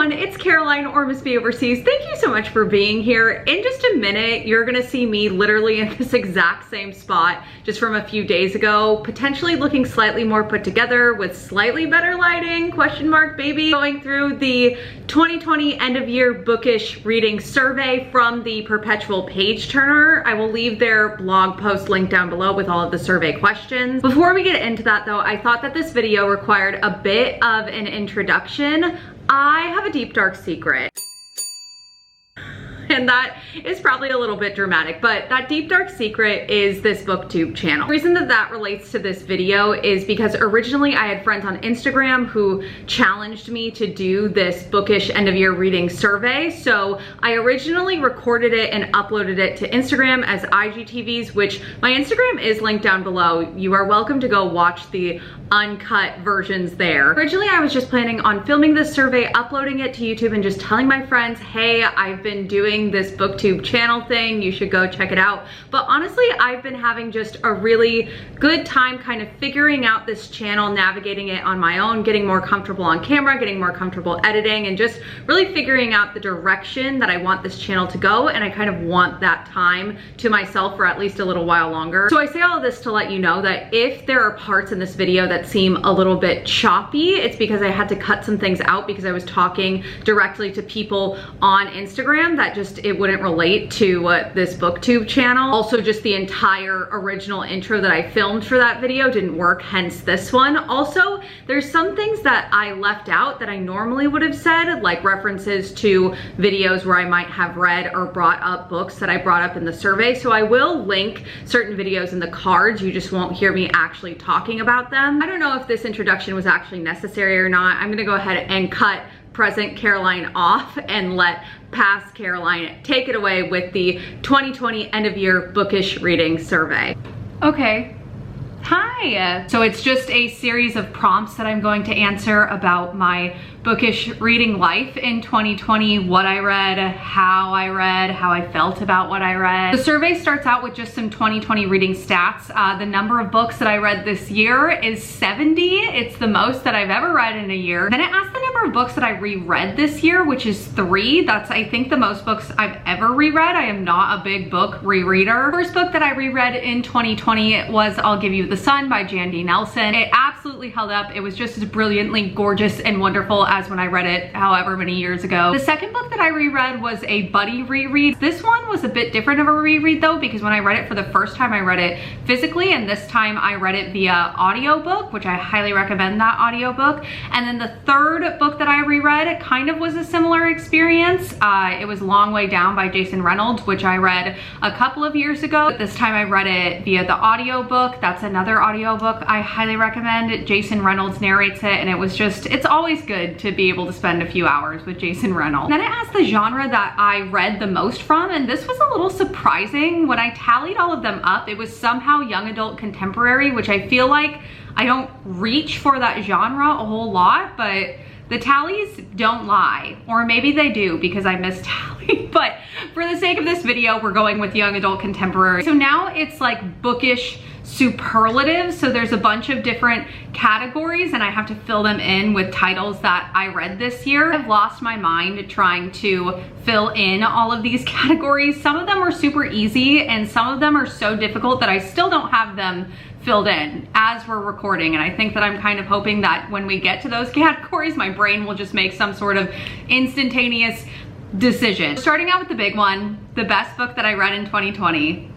everyone, it's Caroline or Miss Me Overseas. Thank you so much for being here. In just a minute, you're gonna see me literally in this exact same spot just from a few days ago, potentially looking slightly more put together with slightly better lighting, question mark baby, going through the 2020 end of year bookish reading survey from the Perpetual Page Turner. I will leave their blog post link down below with all of the survey questions. Before we get into that though, I thought that this video required a bit of an introduction. I have a deep dark secret. And that is probably a little bit dramatic, but that deep dark secret is this Booktube channel. The reason that that relates to this video is because originally I had friends on Instagram who challenged me to do this bookish end of year reading survey. So I originally recorded it and uploaded it to Instagram as IGTVs, which my Instagram is linked down below. You are welcome to go watch the uncut versions there. Originally I was just planning on filming this survey, uploading it to YouTube and just telling my friends, hey, I've been doing this Booktube channel thing, you should go check it out. But honestly, I've been having just a really good time kind of figuring out this channel, navigating it on my own, getting more comfortable on camera, getting more comfortable editing, and just really figuring out the direction that I want this channel to go. And I kind of want that time to myself for at least a little while longer. So I say all of this to let you know that if there are parts in this video that seem a little bit choppy, it's because I had to cut some things out because I was talking directly to people on Instagram that just it wouldn't relate to this Booktube channel. Also, just the entire original intro that I filmed for that video didn't work, hence this one. Also, there's some things that I left out that I normally would have said, like references to videos where I might have read or brought up books that I brought up in the survey. So I will link certain videos in the cards, you just won't hear me actually talking about them. I don't know if this introduction was actually necessary or not. I'm gonna go ahead and cut present Caroline off and let past Caroline take it away with the 2020 end of year bookish reading survey. Okay. Hi. So it's just a series of prompts that I'm going to answer about my bookish reading life in 2020, what I read, how I felt about what I read. The survey starts out with just some 2020 reading stats. The number of books that I read this year is 70. It's the most that I've ever read in a year. Then it asks the number of books that I reread this year, which is 3. That's, I think, the most books I've ever reread. I am not a big book rereader. First book that I reread in 2020 was I'll Give You the Sun by Jan D. Nelson. It absolutely held up. It was just as brilliantly gorgeous and wonderful as when I read it however many years ago. The second book that I reread was a buddy reread. This one was a bit different of a reread though, because when I read it for the first time, I read it physically, and this time I read it via audiobook, which I highly recommend that audiobook. And then the third book that I reread kind of was a similar experience. It was Long Way Down by Jason Reynolds, which I read a couple of years ago. But this time I read it via the audiobook. That's another audiobook I highly recommend. Jason Reynolds narrates it, and it was just, it's always good to be able to spend a few hours with Jason Reynolds. Then it asked the genre that I read the most from, and this was a little surprising. When I tallied all of them up, it was somehow young adult contemporary, which I feel like I don't reach for that genre a whole lot, but the tallies don't lie, or maybe they do because I mistally, but for the sake of this video, we're going with young adult contemporary. So now it's like bookish superlatives. So there's a bunch of different categories and I have to fill them in with titles that I read this year. I've lost my mind trying to fill in all of these categories. Some of them are super easy and some of them are so difficult that I still don't have them filled in as we're recording. And I think that I'm kind of hoping that when we get to those categories, my brain will just make some sort of instantaneous decision. Starting out with the big one, the best book that I read in 2020.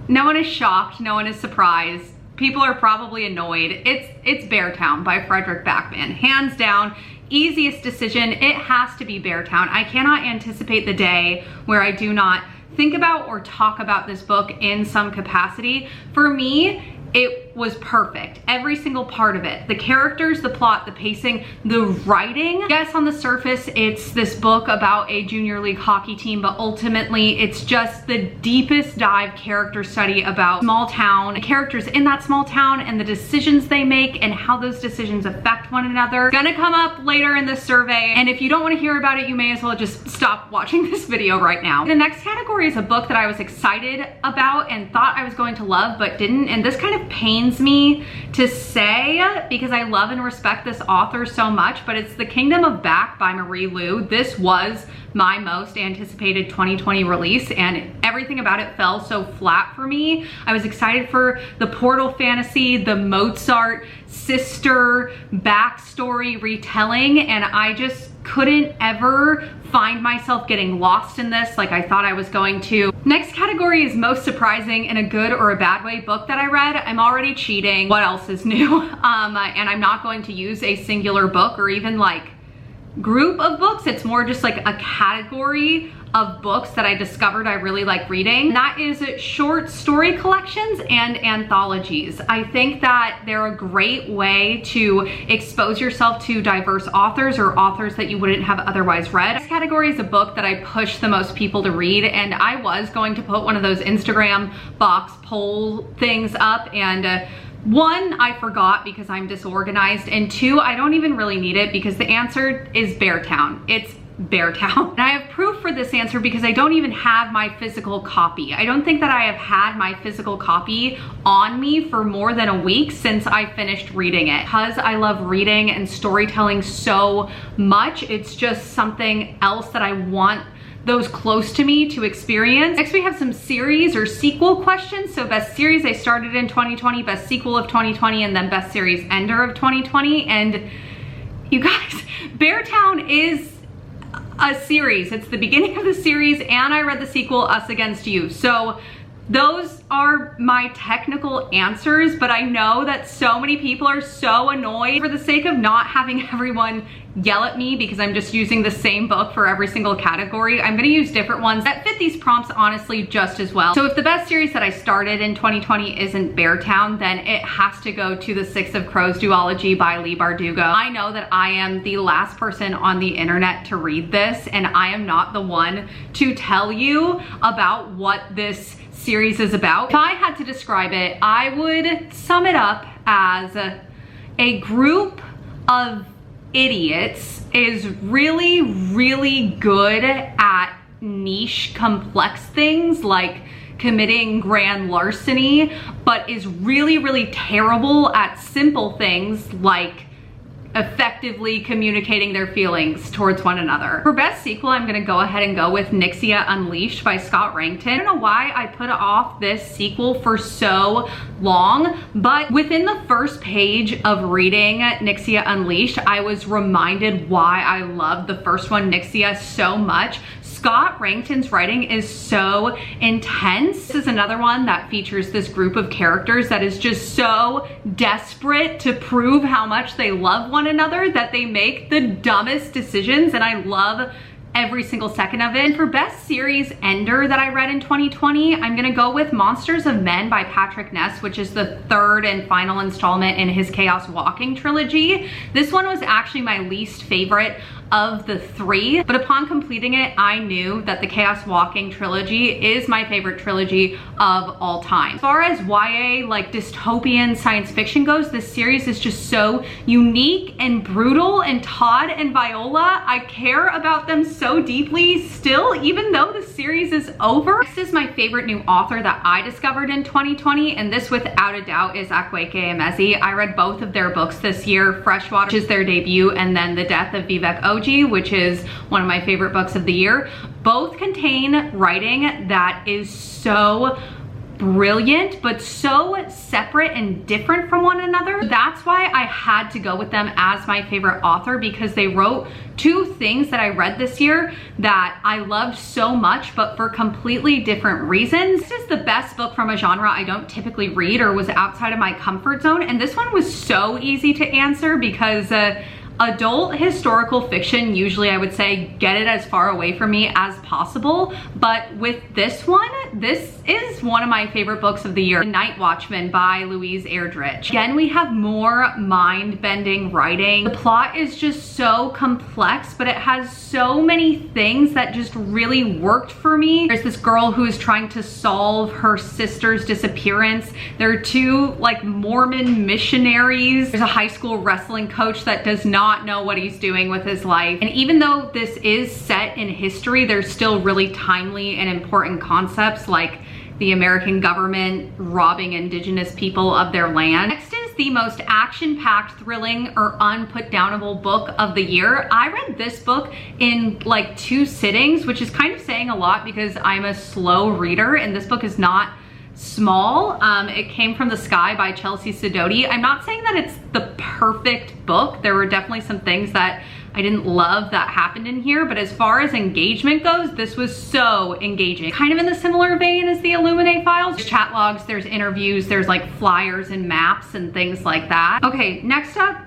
No one is shocked, no one is surprised. People are probably annoyed. It's Beartown by Frederick Backman. Hands down, easiest decision. It has to be Beartown. I cannot anticipate the day where I do not think about or talk about this book in some capacity. For me, it was perfect. Every single part of it. The characters, the plot, the pacing, the writing. Yes, on the surface, it's this book about a junior league hockey team, but ultimately it's just the deepest dive character study about small town, the characters in that small town and the decisions they make and how those decisions affect one another. Gonna come up later in this survey. And if you don't want to hear about it, you may as well just stop watching this video right now. The next category is a book that I was excited about and thought I was going to love, but didn't. And this kind of pains pains me to say because I love and respect this author so much, but it's The Kingdom of Back by Marie Lu. This was my most anticipated 2020 release, and everything about it fell so flat for me. I was excited for the Portal fantasy, the Mozart sister backstory retelling, and I just couldn't ever find myself getting lost in this like I thought I was going to. Next category is most surprising in a good or a bad way book that I read. I'm already cheating. What else is new? And I'm not going to use a singular book or even like group of books. It's more just like a category of books that I discovered I really like reading. And that is short story collections and anthologies. I think that they're a great way to expose yourself to diverse authors or authors that you wouldn't have otherwise read. This category is a book that I push the most people to read, and I was going to put one of those Instagram box poll things up, and one, I forgot because I'm disorganized, and two, I don't even really need it because the answer is Beartown. It's Beartown. And I have proof for this answer because I don't even have my physical copy. I don't think that I have had my physical copy on me for more than a week since I finished reading it. Because I love reading and storytelling so much, it's just something else that I want those close to me to experience. Next, we have some series or sequel questions. So best series I started in 2020, best sequel of 2020, and then best series ender of 2020. And you guys, Beartown is a series. It's the beginning of the series, and I read the sequel, Us Against You. So those are my technical answers, but I know that so many people are so annoyed. For the sake of not having everyone yell at me because I'm just using the same book for every single category, I'm gonna use different ones that fit these prompts honestly just as well. So if the best series that I started in 2020 isn't Beartown, then it has to go to The Six of Crows duology by Leigh Bardugo. I know that I am the last person on the internet to read this, and I am not the one to tell you about what this series is about. If I had to describe it, I would sum it up as a group of idiots is really, really good at niche, complex things like committing grand larceny, but is really, really terrible at simple things like effectively communicating their feelings towards one another. For best sequel, I'm gonna go ahead and go with Nixia Unleashed by Scott Rankton. I don't know why I put off this sequel for so long, but within the first page of reading Nixia Unleashed, I was reminded why I loved the first one, Nixia, so much. Scott Rankton's writing is so intense. This is another one that features this group of characters that is just so desperate to prove how much they love one another that they make the dumbest decisions, and I love every single second of it. And for best series ender that I read in 2020, I'm gonna go with Monsters of Men by Patrick Ness, which is the third and final installment in his Chaos Walking trilogy. This one was actually my least favorite of the three, but upon completing it, I knew that the Chaos Walking trilogy is my favorite trilogy of all time. As far as YA, like dystopian science fiction goes, this series is just so unique and brutal, and Todd and Viola, I care about them so deeply still, even though the series is over. This is my favorite new author that I discovered in 2020, and this without a doubt is Akwaeke Emezi. I read both of their books this year, Freshwater, which is their debut, and then The Death of Vivek Oji, which is one of my favorite books of the year. Both contain writing that is so brilliant, but so separate and different from one another. That's why I had to go with them as my favorite author, because they wrote two things that I read this year that I loved so much, but for completely different reasons. This is the best book from a genre I don't typically read or was outside of my comfort zone, and this one was so easy to answer because adult historical fiction, usually I would say get it as far away from me as possible, but with this one, this is one of my favorite books of the year, The Night Watchman by Louise Erdrich. Again, we have more mind-bending writing. The plot is just so complex, but it has so many things that just really worked for me. There's this girl who is trying to solve her sister's disappearance. There are two like Mormon missionaries. There's a high school wrestling coach that does not know what he's doing with his life. And even though this is set in history, there's still really timely and important concepts like the American government robbing indigenous people of their land. Next is the most action-packed, thrilling, or unputdownable book of the year. I read this book in like 2 sittings, which is kind of saying a lot because I'm a slow reader and this book is not small. It Came from the Sky by Chelsea Sidoti. I'm not saying that it's the perfect book. There were definitely some things that I didn't love that happened in here, but as far as engagement goes, this was so engaging. Kind of in the similar vein as the Illuminate files. There's chat logs, there's interviews, there's like flyers and maps and things like that. Okay, next up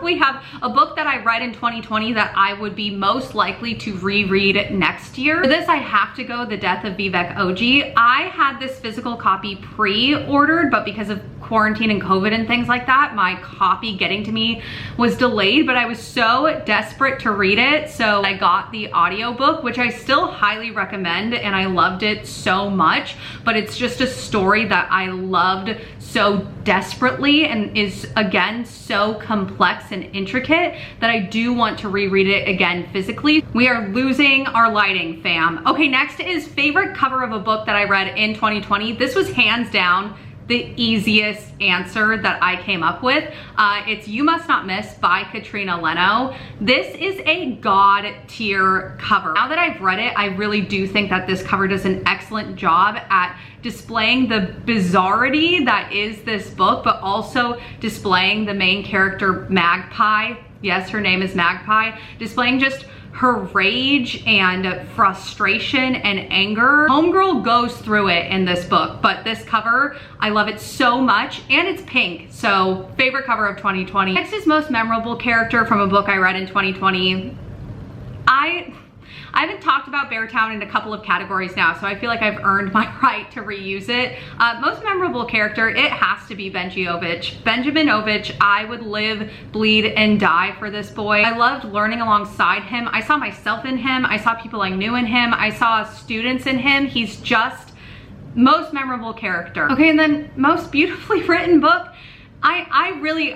we have a book that I read in 2020 that I would be most likely to reread next year. For this, I have to go The Death of Vivek Oji. I had this physical copy pre-ordered, but because of quarantine and COVID and things like that, my copy getting to me was delayed, but I was so desperate to read it, so I got the audiobook, which I still highly recommend, and I loved it so much, but it's just a story that I loved so desperately and is, again, so complex and intricate that I do want to reread it again physically. We are losing our lighting, fam. Okay, next is favorite cover of a book that I read in 2020. This was hands down the easiest answer that I came up with. It's You Must Not Miss by Katrina Leno. This is a god tier cover. Now that I've read it, I really do think that this cover does an excellent job at displaying the bizarrity that is this book, but also displaying the main character, Magpie. Yes, her name is Magpie. Displaying just her rage and frustration and anger. Homegirl goes through it in this book, but this cover, I love it so much, and it's pink, so favorite cover of 2020. Next is most memorable character from a book I read in 2020. I haven't talked about Beartown in a couple of categories now, so I feel like I've earned my right to reuse it. Most memorable character, it has to be Benji Ovich. Benjamin Ovich, I would live, bleed, and die for this boy. I loved learning alongside him. I saw myself in him. I saw people I knew in him. I saw students in him. He's just most memorable character. Okay, and then most beautifully written book. Actually,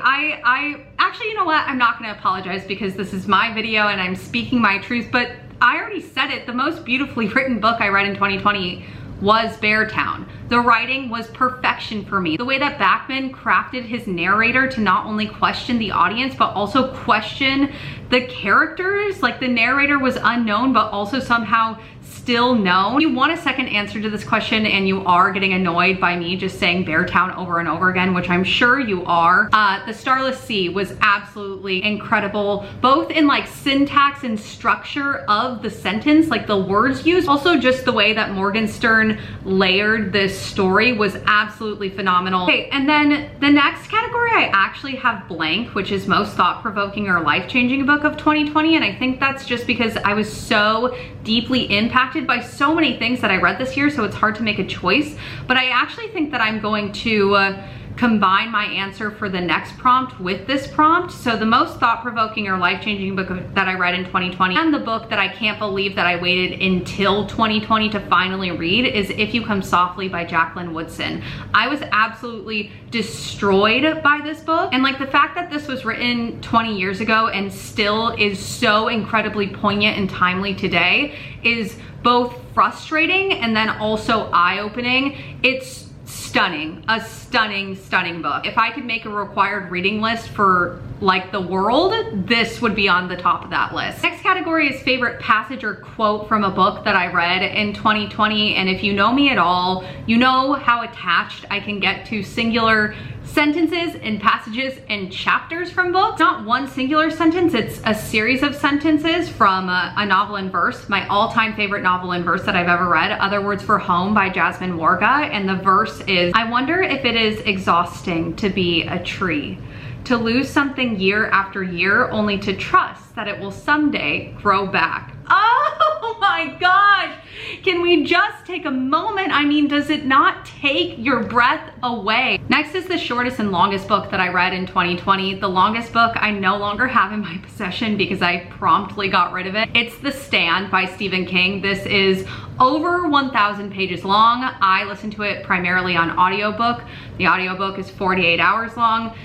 you know what? I'm not gonna apologize because this is my video and I'm speaking my truth, but I already said it. The most beautifully written book I read in 2020 was Beartown. The writing was perfection for me. The way that Bachman crafted his narrator to not only question the audience, but also question the characters. Like, the narrator was unknown, but also somehow still known. If you want a second answer to this question and you are getting annoyed by me just saying Beartown over and over again, which I'm sure you are, The Starless Sea was absolutely incredible, both in like syntax and structure of the sentence, like the words used. Also just the way that Morgenstern layered this story was absolutely phenomenal. Okay, and then the next category I actually have blank, which is most thought-provoking or life-changing book of 2020, and I think that's just because I was so deeply impacted by so many things that I read this year, so it's hard to make a choice. But I actually think that I'm going to combine my answer for the next prompt with this prompt. So the most thought-provoking or life-changing book that I read in 2020, and the book that I can't believe that I waited until 2020 to finally read, is If You Come Softly by Jacqueline Woodson. I was absolutely destroyed by this book, and like the fact that this was written 20 years ago and still is so incredibly poignant and timely today is both frustrating and then also eye-opening. It's stunning, a stunning book. If I could make a required reading list for like the world, this would be on the top of that list. Next category is favorite passage or quote from a book that I read in 2020, and if you know me at all, you know how attached I can get to singular sentences and passages and chapters from books. Not one singular sentence, it's a series of sentences from a novel in verse. My all-time favorite novel in verse that I've ever read, Other Words for Home by Jasmine Warga, and the verse is, I wonder if it is exhausting to be a tree, to lose something year after year only to trust that it will someday grow back. Oh my gosh! Can we just take a moment? I mean, does it not take your breath away? Next is the shortest and longest book that I read in 2020. The longest book I no longer have in my possession because I promptly got rid of it. It's The Stand by Stephen King. This is over 1,000 pages long. I listened to it primarily on audiobook. The audiobook is 48 hours long.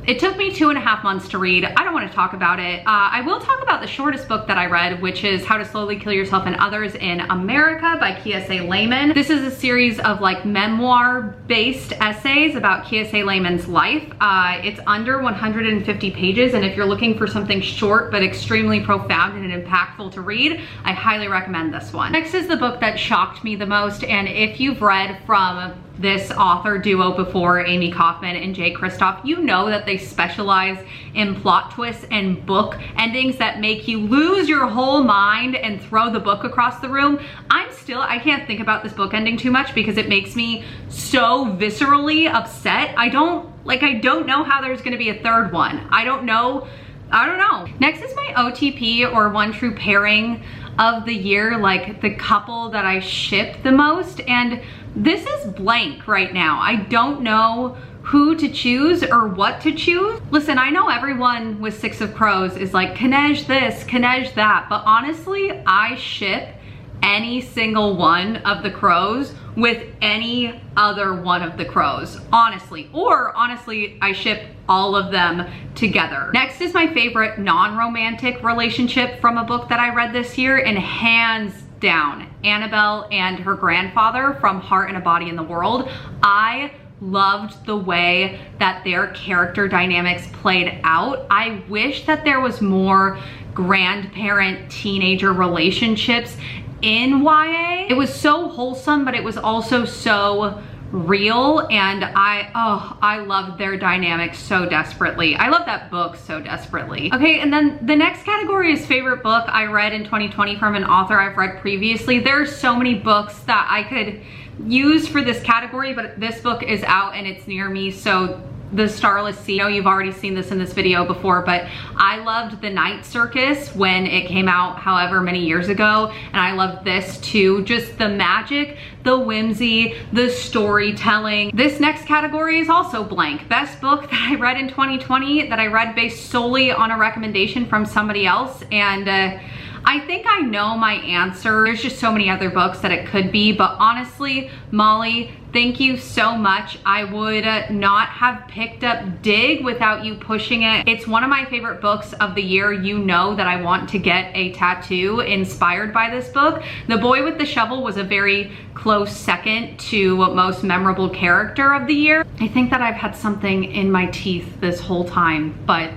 It took me 2.5 months to read. I don't want to talk about it. I will talk about the shortest book that I read, which is How to Slowly Kill Yourself and Others in America by Kiese Layman. This is a series of like memoir-based essays about Kiese Layman's life. It's under 150 pages, and if you're looking for something short but extremely profound and impactful to read, I highly recommend this one. Next is the book that shocked me the most, and if you've read from this author duo before, Amy Kaufman and Jay Kristoff, you know that they specialize in plot twists and book endings that make you lose your whole mind and throw the book across the room. I can't think about this book ending too much because it makes me so viscerally upset. I don't know how there's gonna be a third one. I don't know. Next is my OTP, or one true pairing of the year, like the couple that I ship the most, and this is blank right now. I don't know who to choose or what to choose. Listen, I know everyone with Six of Crows is like, Kanej this, Kanej that, but honestly, I ship any single one of the crows with any other one of the crows, honestly. Or honestly, I ship all of them together. Next is my favorite non-romantic relationship from a book that I read this year, and hands down, Annabelle and her grandfather from Heart and a Body in the World. I loved the way that their character dynamics played out. I wish that there was more grandparent teenager relationships in YA. It was so wholesome, but it was also so real, and I loved their dynamics so desperately. I love that book so desperately. Okay, and then the next category is favorite book I read in 2020 from an author I've read previously. There's so many books that I could use for this category, but this book is out and it's near me, so The Starless Sea. I know you've already seen this in this video before, but I loved The Night Circus when it came out however many years ago, and I loved this too. Just the magic, the whimsy, the storytelling. This next category is also blank. Best book that I read in 2020 that I read based solely on a recommendation from somebody else, and I think I know my answer. There's just so many other books that it could be, but honestly, Molly, thank you so much. I would not have picked up Dig without you pushing it. It's one of my favorite books of the year. You know that I want to get a tattoo inspired by this book. The Boy with the Shovel was a very close second to most memorable character of the year. I think that I've had something in my teeth this whole time, but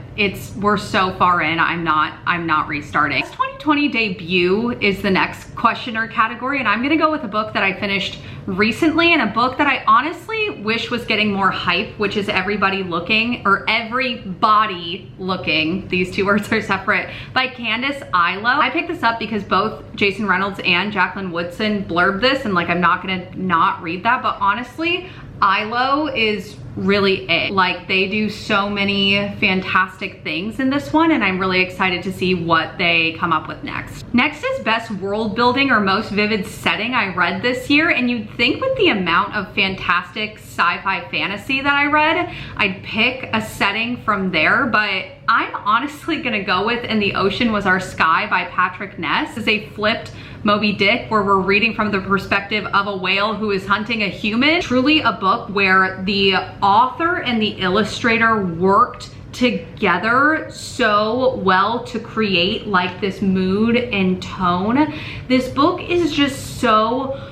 we're so far in, I'm not restarting. 2020 debut is the next questioner category, and I'm gonna go with a book that I finished recently, and a book that I honestly wish was getting more hype, which is Everybody Looking, or Everybody Looking, these two words are separate, by Candace Ilo. I picked this up because both Jason Reynolds and Jacqueline Woodson blurbed this, and like, I'm not gonna not read that, but honestly, Ilo is really it. Like, they do so many fantastic things in this one, and I'm really excited to see what they come up with next. Next is best world building or most vivid setting I read this year, and you'd think with the amount of fantastic sci-fi fantasy that I read, I'd pick a setting from there, but I'm honestly gonna go with In the Ocean Was Our Sky by Patrick Ness. This is a flipped Moby Dick where we're reading from the perspective of a whale who is hunting a human. Truly a book where the author and the illustrator worked together so well to create like this mood and tone. This book is just so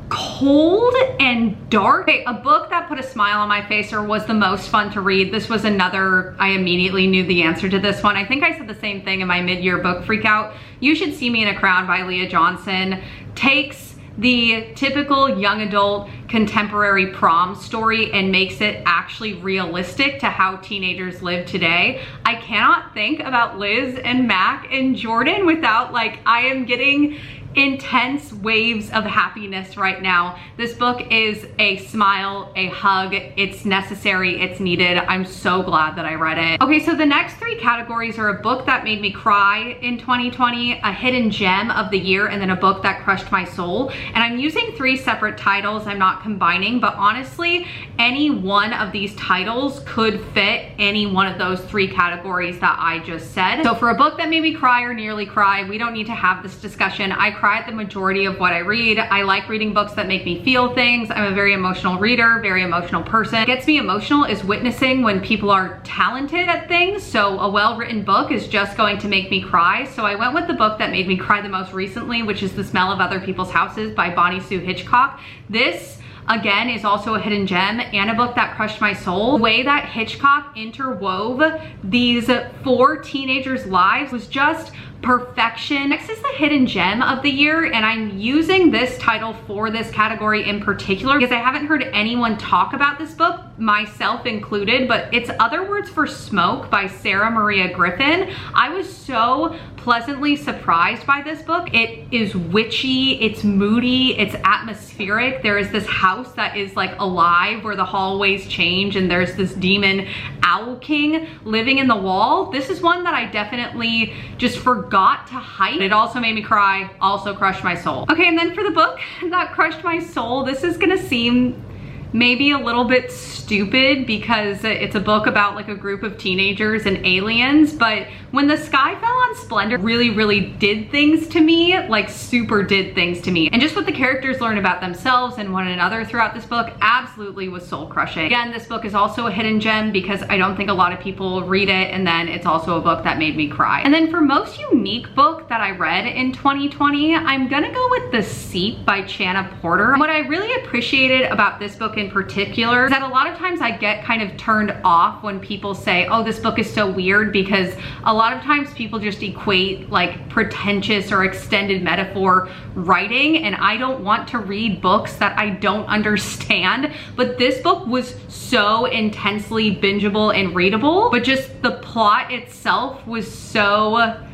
cold and dark. Okay, a book that put a smile on my face or was the most fun to read. This was another, I immediately knew the answer to this one. I think I said the same thing in my mid-year book freakout. You Should See Me in a Crown by Leah Johnson takes the typical young adult contemporary prom story and makes it actually realistic to how teenagers live today. I cannot think about Liz and Mac and Jordan without, like, I am getting intense waves of happiness right now. This book is a smile, a hug. It's necessary, it's needed. I'm so glad that I read it. Okay, so the next three categories are a book that made me cry in 2020, a hidden gem of the year, and then a book that crushed my soul. And I'm using three separate titles, I'm not combining, but honestly, any one of these titles could fit any one of those 3 categories that I just said. So for a book that made me cry or nearly cry, we don't need to have this discussion. I cry at the majority of what I read. I like reading books that make me feel things. I'm a very emotional reader, very emotional person. What gets me emotional is witnessing when people are talented at things. So a well-written book is just going to make me cry. So I went with the book that made me cry the most recently, which is The Smell of Other People's Houses by Bonnie Sue Hitchcock. This again is also a hidden gem and a book that crushed my soul. The way that Hitchcock interwove these 4 teenagers' lives was just perfection. Next is the hidden gem of the year, and I'm using this title for this category in particular because I haven't heard anyone talk about this book, myself included, but it's Other Words for Smoke by Sarah Maria Griffin. I was so pleasantly surprised by this book. It is witchy, it's moody, it's atmospheric. There is this house that is like alive where the hallways change, and there's this demon Owl King living in the wall. This is one that I definitely just forgot to hype. It also made me cry, also crushed my soul. Okay, and then for the book that crushed my soul, this is gonna seem maybe a little bit stupid because it's a book about like a group of teenagers and aliens, but When the Sky Fell on Splendor really did things to me, like super did things to me. And just what the characters learn about themselves and one another throughout this book absolutely was soul crushing. Again, this book is also a hidden gem because I don't think a lot of people read it, and then it's also a book that made me cry. And then for most unique book that I read in 2020, I'm gonna go with The Seep by Channa Porter. And what I really appreciated about this book in particular is that a lot of times I get kind of turned off when people say, oh, this book is so weird, because a lot of times people just equate like pretentious or extended metaphor writing, and I don't want to read books that I don't understand. But this book was so intensely bingeable and readable, but just the plot itself was so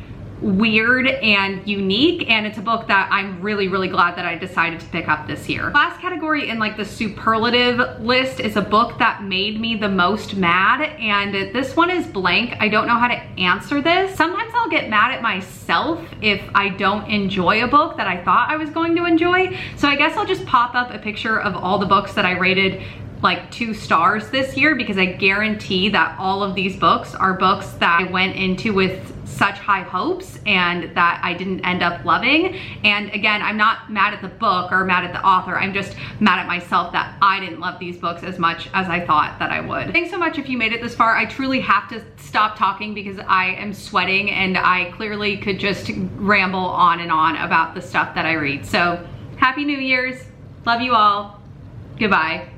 weird and unique, and it's a book that I'm really glad that I decided to pick up this year. Last category in like the superlative list is a book that made me the most mad, and this one is blank. I don't know how to answer this. Sometimes I'll get mad at myself if I don't enjoy a book that I thought I was going to enjoy. So I guess I'll just pop up a picture of all the books that I rated like 2 stars this year, because I guarantee that all of these books are books that I went into with such high hopes and that I didn't end up loving. And again, I'm not mad at the book or mad at the author. I'm just mad at myself that I didn't love these books as much as I thought that I would. Thanks so much if you made it this far. I truly have to stop talking because I am sweating, and I clearly could just ramble on and on about the stuff that I read. So Happy New Year's. Love you all. Goodbye.